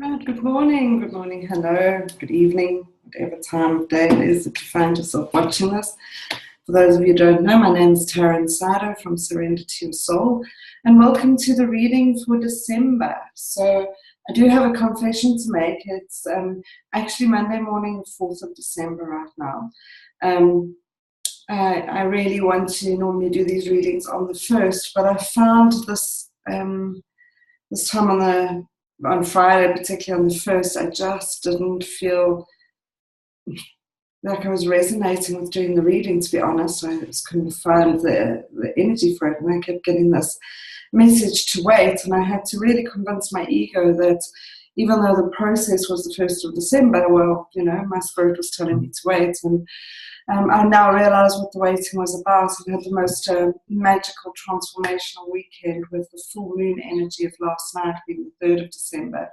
Right, good morning, hello, good evening, whatever time of day it is that you find yourself watching this. For those of you who don't know, my name is Taryn from Surrender to Your Soul, and welcome to the reading for December. So I do have a confession to make. It's actually Monday morning, the 4th of December right now. I really want to normally do these readings on the 1st, but I found this time on Friday, particularly on the 1st, I just didn't feel like I was resonating with doing the reading, to be honest. I just couldn't find the energy for it, and I kept getting this message to wait, and I had to really convince my ego that even though the process was the 1st of December, well, you know, my spirit was telling me to wait, and I now realize what the waiting was about. I had the most magical transformational weekend with the full moon energy of last night being the 3rd of December.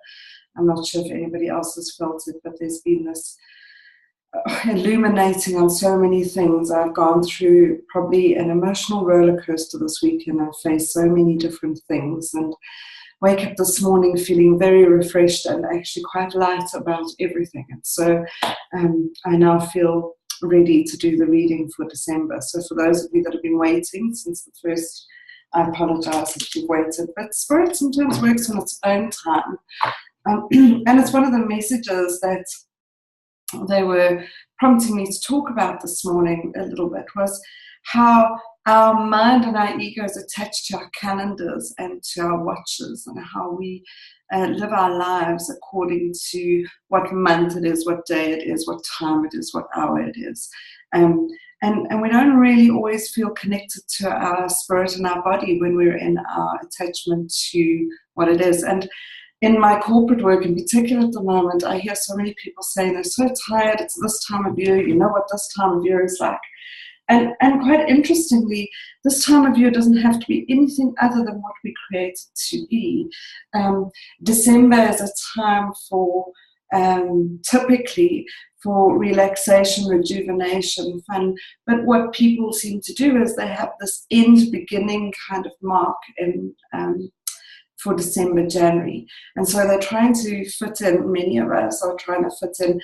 I'm not sure if anybody else has felt it, but there's been this illuminating on so many things. I've gone through probably an emotional roller coaster this weekend. I've faced so many different things, and wake up this morning feeling very refreshed and actually quite light about everything. And so I now feel ready to do the reading for December. So for those of you that have been waiting since the 1st, I apologize if you've waited, but Spirit sometimes works on its own time. And it's one of the messages that they were prompting me to talk about this morning a little bit, was how our mind and our ego is attached to our calendars and to our watches, and how we live our lives according to what month it is, what day it is, what time it is, what hour it is. And we don't really always feel connected to our spirit and our body when we're in our attachment to what it is. And in my corporate work in particular at the moment, I hear so many people saying they're so tired, it's this time of year, you know what this time of year is like. And quite interestingly, this time of year doesn't have to be anything other than what we create it to be. December is a time for, typically, for relaxation, rejuvenation, fun. But what people seem to do is they have this end-beginning kind of mark in for December, January. And so they're trying to fit in, many of us are trying to fit in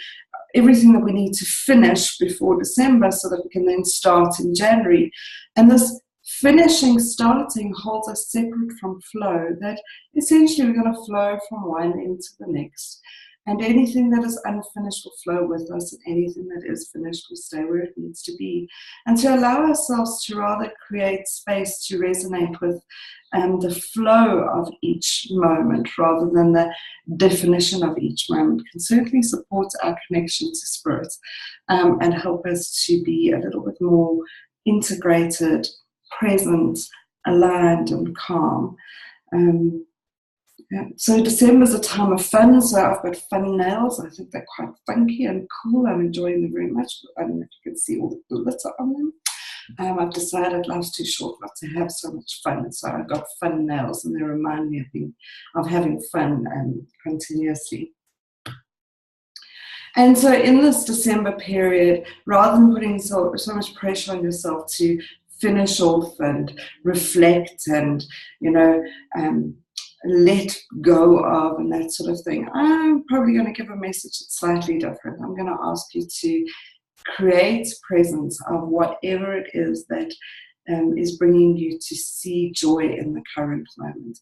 everything that we need to finish before December so that we can then start in January. And this finishing, starting holds us separate from flow, that essentially we're going to flow from one into the next. And anything that is unfinished will flow with us, and anything that is finished will stay where it needs to be. And to allow ourselves to rather create space to resonate with the flow of each moment rather than the definition of each moment can certainly support our connection to spirit and help us to be a little bit more integrated, present, aligned, and calm. So December is a time of fun, so I've got fun nails. I think they're quite funky and cool. I'm enjoying them very much. I don't know if you can see all the glitter on them. I've decided life's too short not to have so much fun, so I've got fun nails, and they remind me of having fun continuously. And so in this December period, rather than putting so much pressure on yourself to finish off and reflect and, let go of and that sort of thing, I'm probably going to give a message that's slightly different. I'm going to ask you to create presence of whatever it is that is bringing you to see joy in the current moment.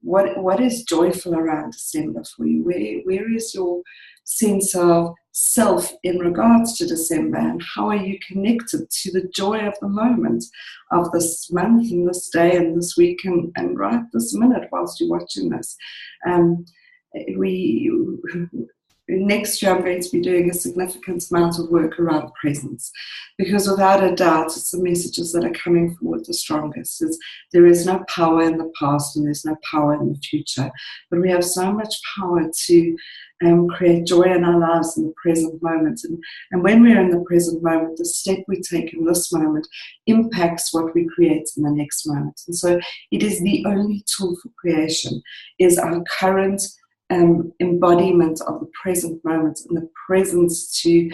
What is joyful around December for you? Where is your sense of self in regards to December, and how are you connected to the joy of the moment of this month and this day and this week and right this minute whilst you're watching this? Next year I'm going to be doing a significant amount of work around presence, because without a doubt it's the messages that are coming forward the strongest. There is no power in the past and there's no power in the future, but we have so much power to create joy in our lives in the present moment. And when we're in the present moment, the step we take in this moment impacts what we create in the next moment. And so it is the only tool for creation, is our current embodiment of the present moment, and the presence to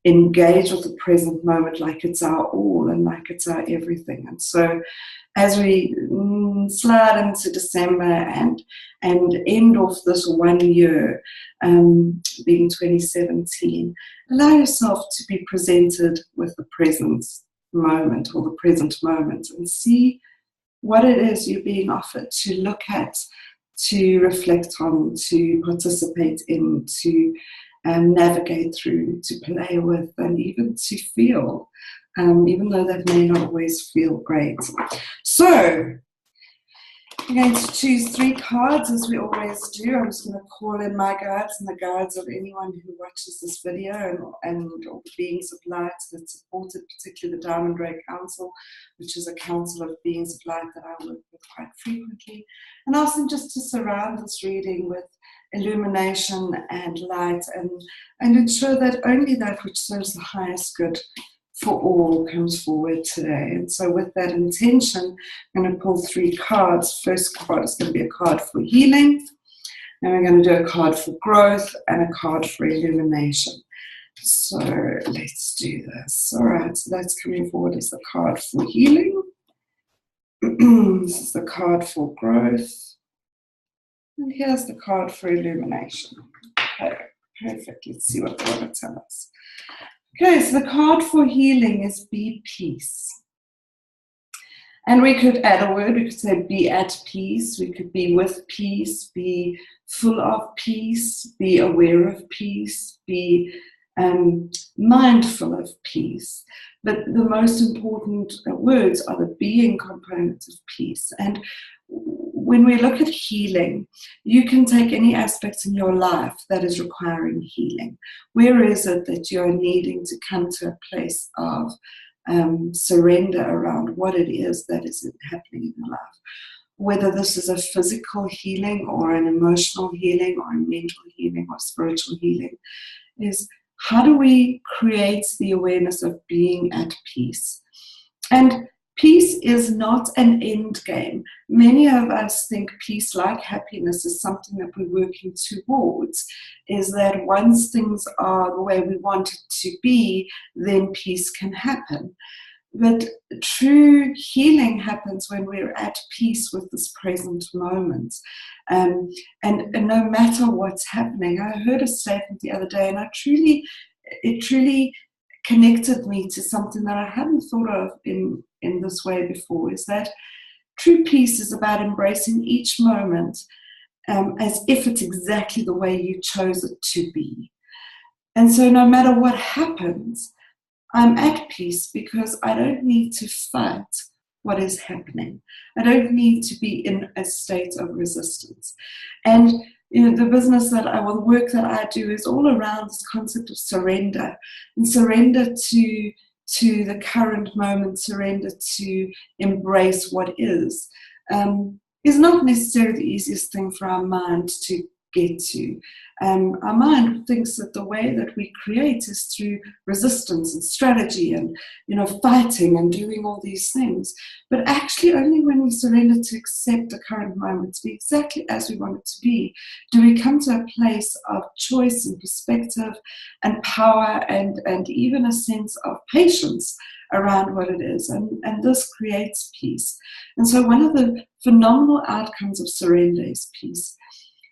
engage with the present moment like it's our all and like it's our everything. And so as we slide into December and end off this 1 year, being 2017. Allow yourself to be presented with the present moment or the present moment, and see what it is you're being offered to look at, to reflect on, to participate in, to navigate through, to play with, and even to feel, even though that may not always feel great. So I'm going to choose 3 cards, as we always do. I'm just going to call in my guides and the guides of anyone who watches this video, and all the beings of light that support it, particularly the Diamond Ray Council, which is a council of beings of light that I work with quite frequently, and ask them just to surround this reading with illumination and light, and ensure that only that which serves the highest good for all comes forward today. And so with that intention, I'm going to pull 3 cards. First card is going to be a card for healing, and we're going to do a card for growth and a card for illumination. So let's do this. All right, so that's coming forward as the card for healing. This is the card for growth. And here's the card for illumination. Okay, perfect. Let's see what they want to tell us. Okay, so the card for healing is be peace. And we could add a word. We could say be at peace. We could be with peace, be full of peace, be aware of peace, be mindful of peace. But the most important words are the being component of peace. And when we look at healing, you can take any aspect in your life that is requiring healing. Where is it that you're needing to come to a place of surrender around what it is that is happening in your life? Whether this is a physical healing or an emotional healing or a mental healing or spiritual healing, is how do we create the awareness of being at peace? And peace is not an end game. Many of us think peace, like happiness, is something that we're working towards, is that once things are the way we want it to be, then peace can happen. But true healing happens when we're at peace with this present moment. And no matter what's happening, I heard a statement the other day, and it truly connected me to something that I hadn't thought of in this way before, is that true peace is about embracing each moment as if it's exactly the way you chose it to be. And so no matter what happens, I'm at peace because I don't need to fight what is happening. I don't need to be in a state of resistance. And the business that the work that I do is all around this concept of surrender, and surrender to the current moment, surrender to embrace what is not necessarily the easiest thing for our mind to get to. Our mind thinks that the way that we create is through resistance and strategy and fighting and doing all these things. But actually only when we surrender to accept the current moment to be exactly as we want it to be, do we come to a place of choice and perspective and power and even a sense of patience around what it is. And this creates peace. And so one of the phenomenal outcomes of surrender is peace.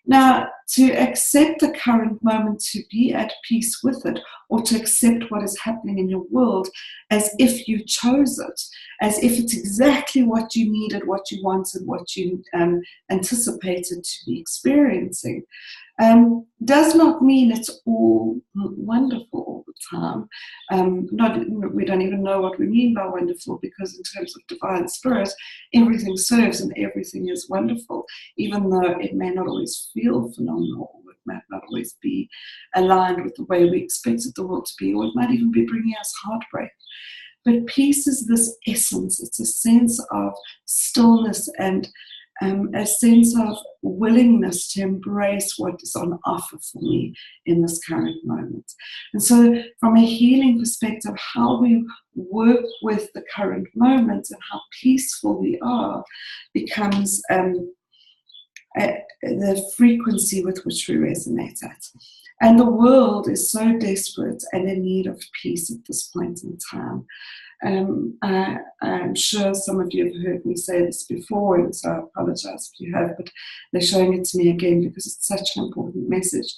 Now, to accept the current moment, to be at peace with it, or to accept what is happening in your world as if you chose it, as if it's exactly what you needed, what you wanted, what you anticipated to be experiencing, does not mean it's all wonderful all the time. We don't even know what we mean by wonderful, because in terms of divine spirit, everything serves and everything is wonderful, even though it may not always feel phenomenal, or it might not always be aligned with the way we expected the world to be, or it might even be bringing us heartbreak. But peace is this essence. It's a sense of stillness and a sense of willingness to embrace what is on offer for me in this current moment. And so from a healing perspective, how we work with the current moment and how peaceful we are becomes the frequency with which we resonate at. And the world is so desperate and in need of peace at this point in time. I'm sure some of you have heard me say this before, and so I apologize if you have, but they're showing it to me again because it's such an important message.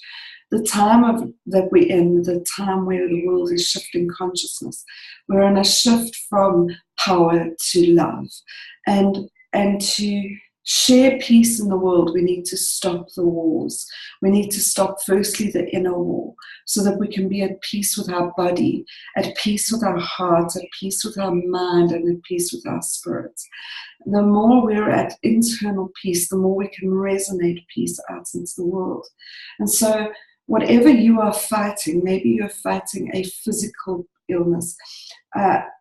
The time that we're in, the time where the world is shifting consciousness, we're in a shift from power to love. And to share peace in the world, we need to stop the wars. We need to stop, firstly, the inner war, so that we can be at peace with our body, at peace with our heart, at peace with our mind, and at peace with our spirit. The more we're at internal peace, the more we can resonate peace out into the world. And so whatever you are fighting, maybe you're fighting a physical illness.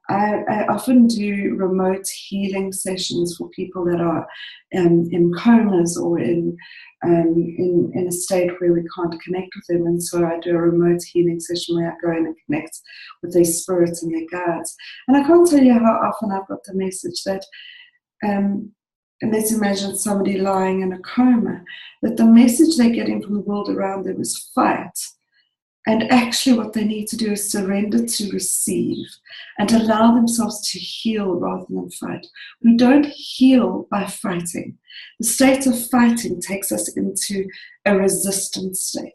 I often do remote healing sessions for people that are in comas or in a state where we can't connect with them. And so I do a remote healing session where I go in and connect with their spirits and their guides. And I can't tell you how often I've got the message that, and let's imagine somebody lying in a coma, that the message they're getting from the world around them is fight. And actually what they need to do is surrender to receive and allow themselves to heal rather than fight. We don't heal by fighting. The state of fighting takes us into a resistant state.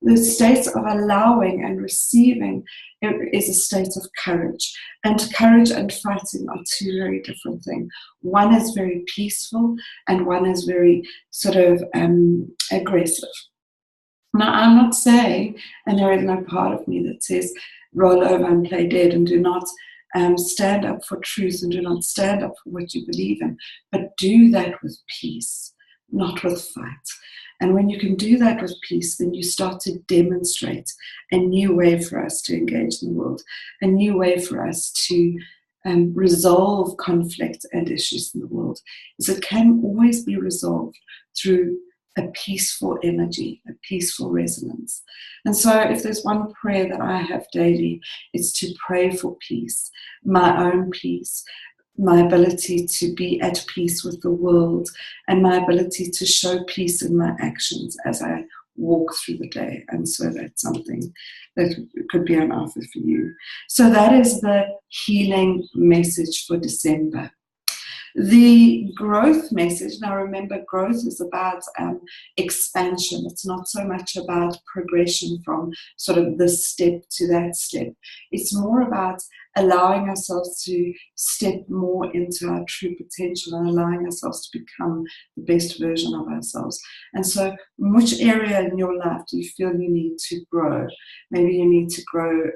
The state of allowing and receiving is a state of courage. And courage and fighting are two very different things. One is very peaceful and one is very sort of aggressive. Now, I'm not saying, and there is no part of me that says, roll over and play dead and do not stand up for truth and do not stand up for what you believe in, but do that with peace, not with fight. And when you can do that with peace, then you start to demonstrate a new way for us to engage in the world, a new way for us to resolve conflict and issues in the world. Is it can always be resolved through a peaceful energy, a peaceful resonance. And so if there's one prayer that I have daily, it's to pray for peace, my own peace, my ability to be at peace with the world, and my ability to show peace in my actions as I walk through the day. And so that's something that could be an offer for you. So that is the healing message for December. The growth message, now remember, growth is about expansion. It's not so much about progression from sort of this step to that step. It's more about allowing ourselves to step more into our true potential and allowing ourselves to become the best version of ourselves. And so which area in your life do you feel you need to grow? Maybe you need to grow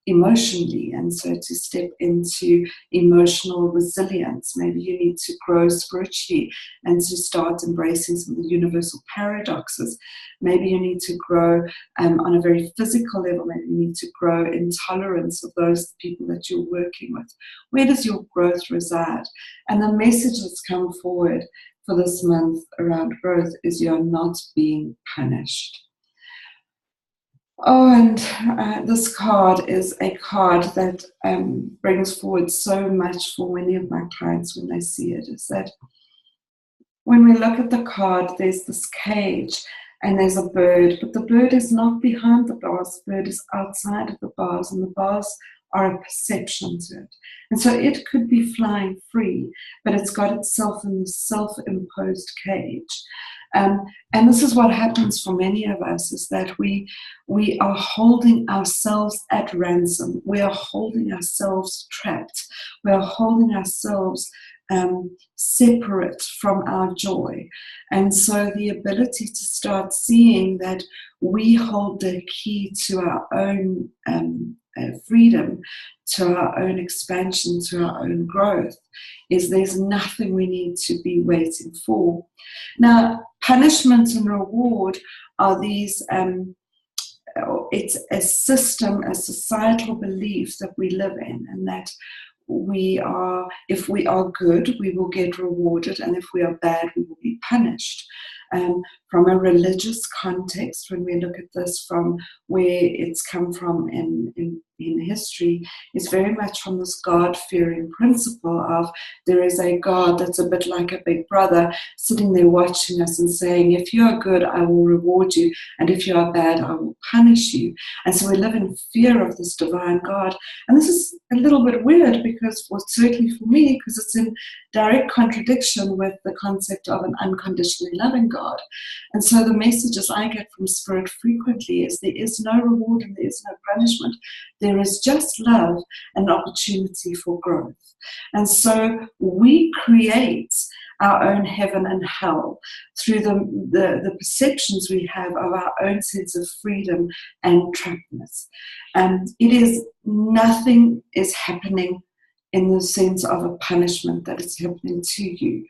emotionally, and so to step into emotional resilience. Maybe you need to grow spiritually and to start embracing some of the universal paradoxes. Maybe you need to grow on a very physical level. Maybe you need to grow in tolerance of those people that you're working with. Where does your growth reside? And the message that's come forward for this month around growth is you're not being punished. Oh, and this card is a card that brings forward so much for many of my clients when they see it, is that when we look at the card, there's this cage and there's a bird, but the bird is not behind the bars, the bird is outside of the bars, and the bars are a perception to it. And so it could be flying free, but it's got itself in this self-imposed cage. And this is what happens for many of us, is that we are holding ourselves at ransom. We are holding ourselves trapped. We are holding ourselves separate from our joy. And so the ability to start seeing that we hold the key to our own freedom, to our own expansion, to our own growth, is there's nothing we need to be waiting for. Now, punishment and reward are these, it's a system, a societal belief that we live in, and that if we are good, we will get rewarded, and if we are bad, we will be punished. from a religious context, when we look at this from where it's come from in history, is very much from this God-fearing principle of there is a God that's a bit like a big brother sitting there watching us and saying, if you are good, I will reward you, and if you are bad, I will punish you. And so we live in fear of this divine God. And this is a little bit weird because, well, certainly for me, because it's in direct contradiction with the concept of an unconditionally loving God. And so the messages I get from Spirit frequently is there is no reward and there is no punishment. There is just love and opportunity for growth. And so we create our own heaven and hell through the perceptions we have of our own sense of freedom and trappedness. And it is nothing is happening in the sense of a punishment that is happening to you.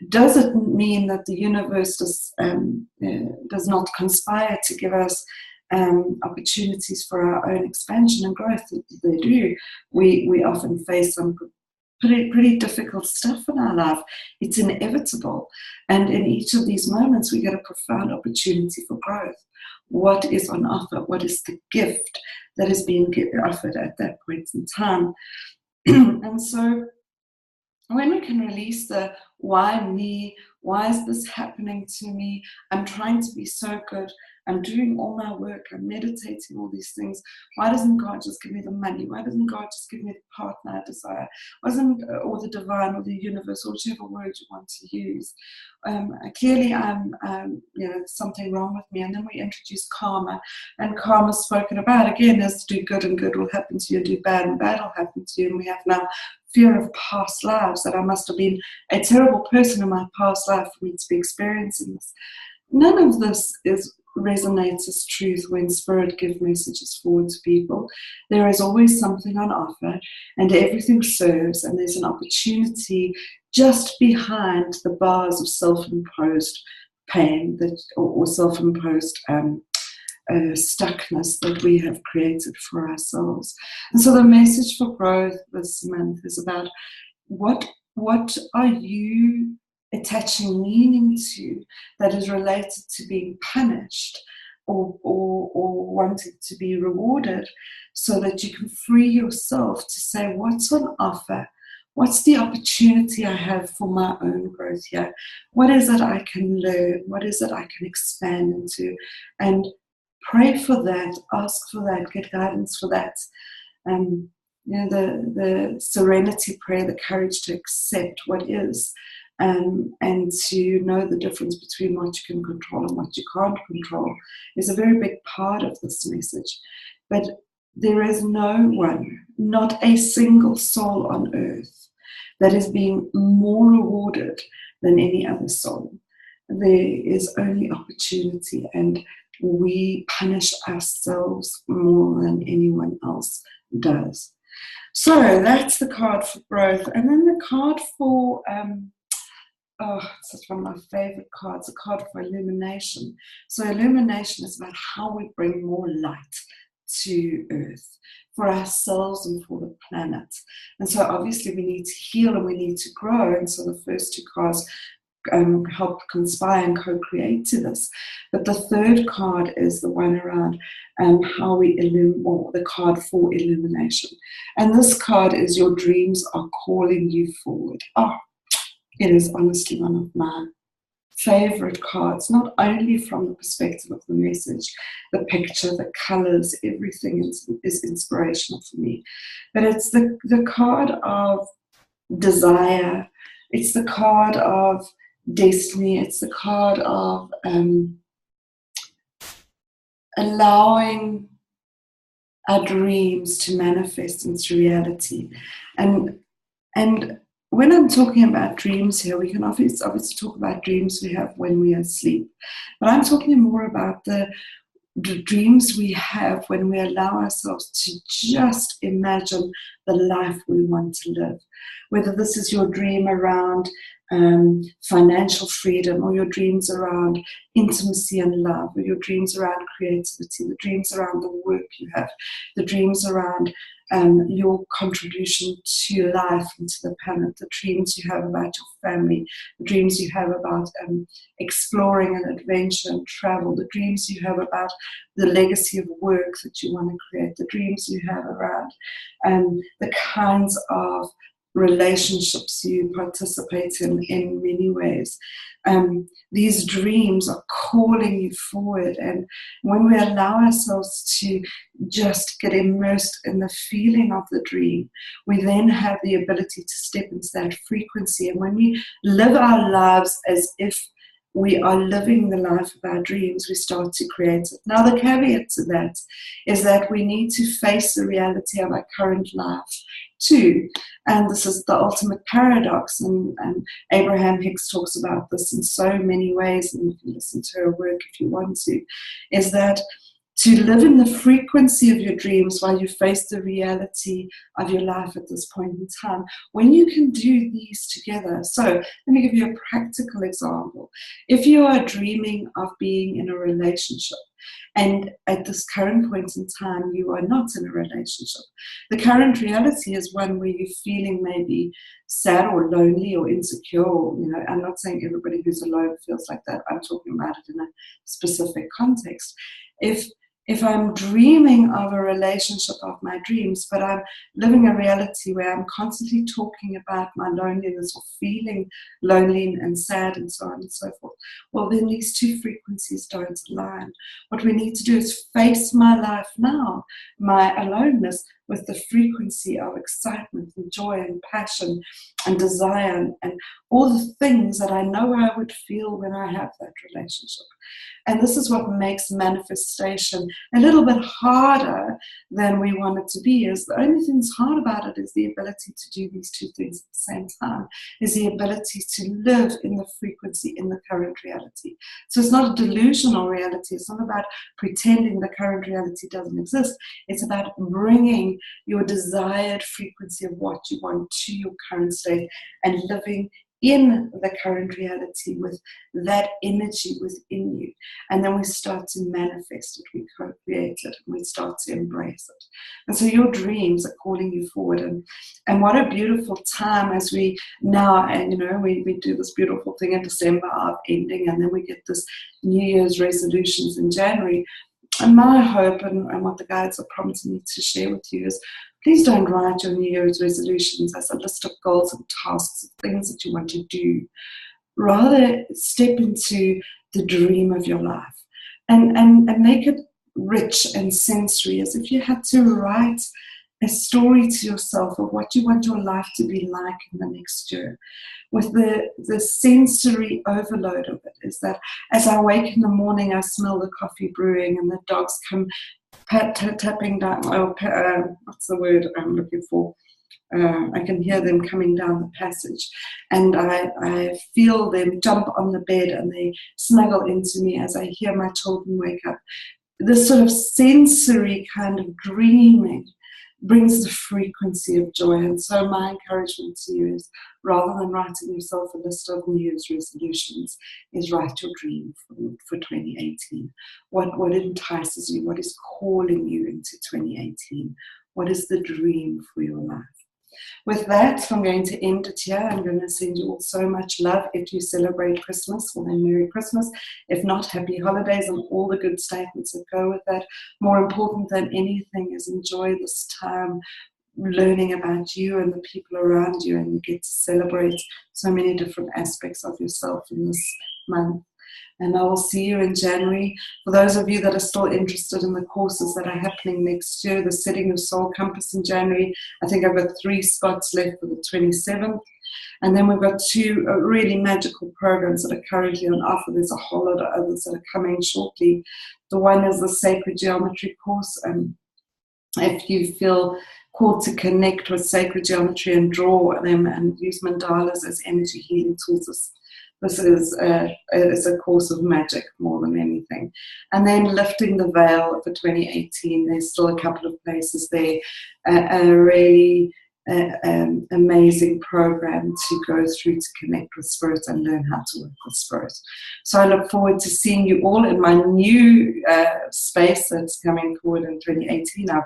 Does it mean that the universe does not conspire to give us opportunities for our own expansion and growth? They do. We often face some pretty difficult stuff in our life. It's inevitable. And in each of these moments, we get a profound opportunity for growth. What is on offer? What is the gift that is being offered at that point in time? And so when we can release the why me, why is this happening to me, I'm trying to be so good, I'm doing all my work, I'm meditating, all these things, why doesn't God just give me the money, why doesn't God just give me the partner I desire, or the divine or the universe, or whichever word you want to use. Clearly there's something wrong with me. And then we introduce karma, and karma spoken about again is do good and good will happen to you, do bad and bad will happen to you. And we have now fear of past lives, that I must have been a terrible person in my past life for me to be experiencing this. None of this resonates as truth when Spirit gives messages forward to people. There is always something on offer, and everything serves, and there's an opportunity just behind the bars of self-imposed pain or self-imposed stuckness that we have created for ourselves. And so the message for growth this month is about what are you attaching meaning to that is related to being punished or wanting to be rewarded, so that you can free yourself to say, what's on offer? What's the opportunity I have for my own growth here? What is it I can learn? What is it I can expand into? And pray for that, ask for that, get guidance for that. The serenity prayer, the courage to accept what is, and to know the difference between what you can control and what you can't control is a very big part of this message. But there is no one, not a single soul on earth, that is being more rewarded than any other soul. There is only opportunity, and we punish ourselves more than anyone else does. So that's the card for growth. And then the card for, it's one of my favorite cards, a card for illumination. So illumination is about how we bring more light to earth for ourselves and for the planet. And so obviously we need to heal and we need to grow. And so the first two cards help conspire and co-create to this. But the third card is the one around how we or the card for illumination. And this card is your dreams are calling you forward. It is honestly one of my favorite cards, not only from the perspective of the message, the picture, the colors, everything is inspirational for me. But it's the card of desire, it's the card of destiny, it's the card of allowing our dreams to manifest into reality. And when I'm talking about dreams here, we can obviously talk about dreams we have when we are asleep. But I'm talking more about the dreams we have when we allow ourselves to just imagine the life we want to live. Whether this is your dream around financial freedom, or your dreams around intimacy and love, or your dreams around creativity, the dreams around the work you have, the dreams around your contribution to your life and to the planet, the dreams you have about your family, the dreams you have about exploring and adventure and travel, the dreams you have about the legacy of work that you want to create, the dreams you have around the kinds of relationships you participate in many ways. These dreams are calling you forward, and when we allow ourselves to just get immersed in the feeling of the dream, we then have the ability to step into that frequency. And when we live our lives as if we are living the life of our dreams, we start to create it. Now, the caveat to that is that we need to face the reality of our current life too. And this is the ultimate paradox. And Abraham Hicks talks about this in so many ways, and you can listen to her work if you want to, is that to live in the frequency of your dreams while you face the reality of your life at this point in time. When you can do these together. So let me give you a practical example. If you are dreaming of being in a relationship, and at this current point in time, you are not in a relationship, the current reality is one where you're feeling maybe sad or lonely or insecure. Or, I'm not saying everybody who's alone feels like that. I'm talking about it in a specific context. If I'm dreaming of a relationship of my dreams, but I'm living a reality where I'm constantly talking about my loneliness or feeling lonely and sad and so on and so forth, well, then these two frequencies don't align. What we need to do is face my life now, my aloneness, with the frequency of excitement and joy and passion and desire and all the things that I know I would feel when I have that relationship. And this is what makes manifestation a little bit harder than we want it to be. Is the only thing that's hard about it is the ability to do these two things at the same time, is the ability to live in the frequency in the current reality. So it's not a delusional reality. It's not about pretending the current reality doesn't exist. It's about bringing your desired frequency of what you want to your current state and living in the current reality with that energy within you. And then we start to manifest it, we co-create it, and we start to embrace it. And so your dreams are calling you forward. And what a beautiful time as we now, and we do this beautiful thing in December of ending, and then we get this New Year's resolutions in January. And my hope and what the guides are prompting me to share with you is, please don't write your New Year's resolutions as a list of goals and tasks, things that you want to do. Rather, step into the dream of your life and make it rich and sensory, as if you had to write a story to yourself of what you want your life to be like in the next year. With the sensory overload of it, is that as I wake in the morning, I smell the coffee brewing and the dogs come tapping down, what's the word I'm looking for? I can hear them coming down the passage, and I feel them jump on the bed and they snuggle into me as I hear my children wake up. This sort of sensory kind of dreaming brings the frequency of joy. And so my encouragement to you is, rather than writing yourself a list of New Year's resolutions, is write your dream for 2018. What entices you? What is calling you into 2018? What is the dream for your life? With that, I'm going to end it here. I'm going to send you all so much love. If you celebrate Christmas, well then Merry Christmas. If not, Happy Holidays and all the good statements that go with that. More important than anything is enjoy this time learning about you and the people around you, and you get to celebrate so many different aspects of yourself in this month. And I will see you in January. For those of you that are still interested in the courses that are happening next year, the Setting Your Soul Compass in January, I think I've got 3 spots left for the 27th. And then we've got 2 really magical programs that are currently on offer. There's a whole lot of others that are coming shortly. The one is the Sacred Geometry course. If you feel called to connect with sacred geometry and draw them and use mandalas as energy healing tools, this is a course of magic more than anything. And then Lifting the Veil for 2018, there's still a couple of places there. A really amazing program to go through to connect with spirit and learn how to work with spirit. So I look forward to seeing you all in my new space that's coming forward in 2018. I've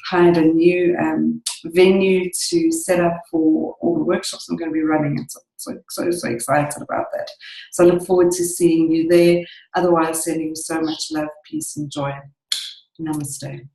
hired a new venue to set up for all the workshops I'm going to be running, and so excited about that. So I look forward to seeing you there. Otherwise, sending you so much love, peace, and joy. Namaste.